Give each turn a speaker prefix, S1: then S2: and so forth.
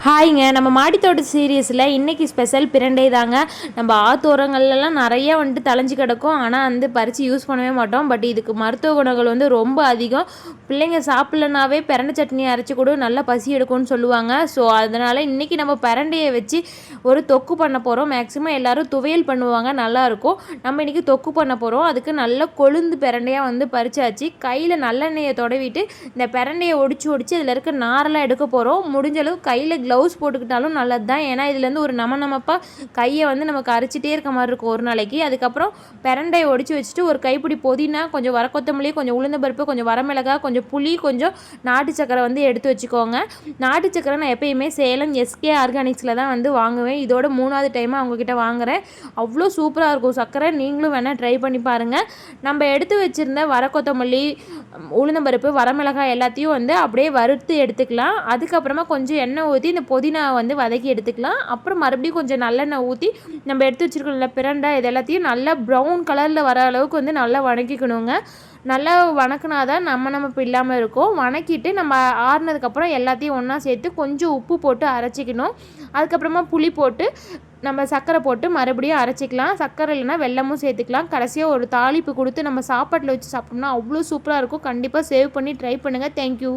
S1: ஹாய்ங்க. நம்ம மாடித்தோட்ட சீரியஸில் இன்றைக்கி ஸ்பெஷல் பிரண்டை தாங்க. நம்ம ஆத்தோரங்கள்லாம் நிறைய வந்துட்டு தளைஞ்சு கிடக்கும். ஆனால் பறித்து யூஸ் பண்ணவே மாட்டோம். பட் இதுக்கு மருத்துவ குணங்கள் ரொம்ப அதிகம். பிள்ளைங்க சாப்பிட்லனாவே பிரண்டை சட்னி அரைச்சி கூட நல்லா பசி எடுக்கும்னு சொல்லுவாங்க. ஸோ அதனால் இன்றைக்கி நம்ம பிரண்டையை வச்சு ஒரு தொக்கு பண்ண போகிறோம். மேக்ஸிமம் எல்லோரும் துவையல் பண்ணுவாங்க, நல்லாயிருக்கும். நம்ம இன்றைக்கி தொக்கு பண்ண போகிறோம். அதுக்கு நல்ல கொழுந்து பிரண்டையாக பறிச்சாச்சு. கையில் நல்லெண்ணெயை தொடவிட்டு இந்த பிரண்டையை ஒடிச்சு இதில் இருக்க நாரெல்லாம் எடுக்க போகிறோம். முடிஞ்சளவு கையில் க்ளவுஸ் போட்டுக்கிட்டாலும் நல்லது தான். ஏன்னா இதுலேருந்து ஒரு நமப்பாக கையை நமக்கு அரைச்சிட்டே இருக்க மாதிரி இருக்கும் ஒரு நாளைக்கு. அதுக்கப்புறம் பிரண்டையை ஒடிச்சு வச்சுட்டு ஒரு கைப்பிடி புதினா, கொஞ்சம் வரக்கொத்தமல்லி, கொஞ்சம் உளுந்த பருப்பு, கொஞ்சம் வரமிளகாய், கொஞ்சம் புளி, கொஞ்சம் நாட்டு சக்கரை எடுத்து வச்சுக்கோங்க. நாட்டு சக்கரை நான் எப்பயுமே சேலம் எஸ்கே ஆர்கானிக்ஸில் தான் வாங்குவேன். இதோட 3வது டைமாக அவங்கக்கிட்ட வாங்குகிறேன். அவ்வளோ சூப்பராக இருக்கும் சக்கரை. நீங்களும் வேணால் ட்ரை பண்ணி பாருங்கள். நம்ம எடுத்து வச்சுருந்த வரக்கொத்தமல்லி, உளுந்தம்பருப்பு, வரமிளகாய் எல்லாத்தையும் அப்படியே வறுத்து எடுத்துக்கலாம். அதுக்கப்புறமா கொஞ்சம் எண்ணெய் ஊற்றி இந்த புதினா வதக்கி எடுத்துக்கலாம். அப்புறம் மறுபடியும் கொஞ்சம் நல்லெண்ணெய் ஊற்றி நம்ம எடுத்து வச்சுருக்கோம்ல பிரண்டை, இது எல்லாத்தையும் நல்லா ப்ரௌன் கலரில் வர அளவுக்கு நல்லா வதக்கிக்கணுங்க. நல்லா வணக்கினா தான் நம்ம இல்லாமல் இருக்கும். வணக்கிட்டு நம்ம ஆறுனதுக்கப்புறம் எல்லாத்தையும் ஒன்றா சேர்த்து கொஞ்சம் உப்பு போட்டு அரைச்சிக்கணும். அதுக்கப்புறமா புளி போட்டு நம்ம சர்க்கரை போட்டு மறுபடியும் அரைச்சிக்கலாம். சர்க்கரை இல்லைனா வெல்லமும் சேர்த்துக்கலாம். கடைசியாக ஒரு தாளிப்பு கொடுத்து நம்ம சாப்பாட்டில் வச்சு சாப்பிட்டோம்னா அவ்வளோ சூப்பராக இருக்கும். கண்டிப்பாக சேவ் பண்ணி ட்ரை பண்ணுங்கள். தேங்க்யூ.